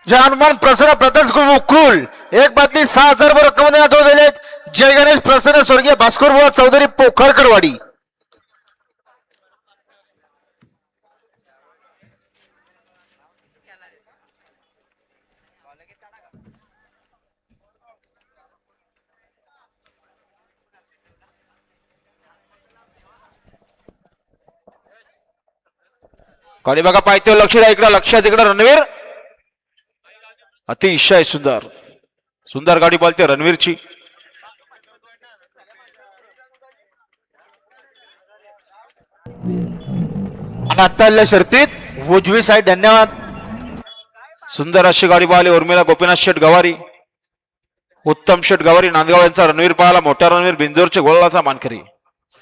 हनुमान प्रसन्न प्रदर्श उकळूल एक बातली 6000 रक्कम दिले जय गणेश प्रसन्न स्वर्गीय भास्कर बुवा चौधरी पोखरकरवाडी. गाडी बघा पायथ्यावर लक्ष द्या, इकडे लक्षात इकडे रणवीर अतिशय सुंदर सुंदर गाडी बोलते रणवीरची. आणि आता शर्तीत उजवी साईड. धन्यवाद. सुंदर अशी गाडी पाहिली उर्मिला गोपीनाथ शेठ गवारी, उत्तम शेठ गवारी नांदगाव यांचा रणवीर पाहाला. मोठा रणवीर बिंदोरचे गोळाचा मानकरी.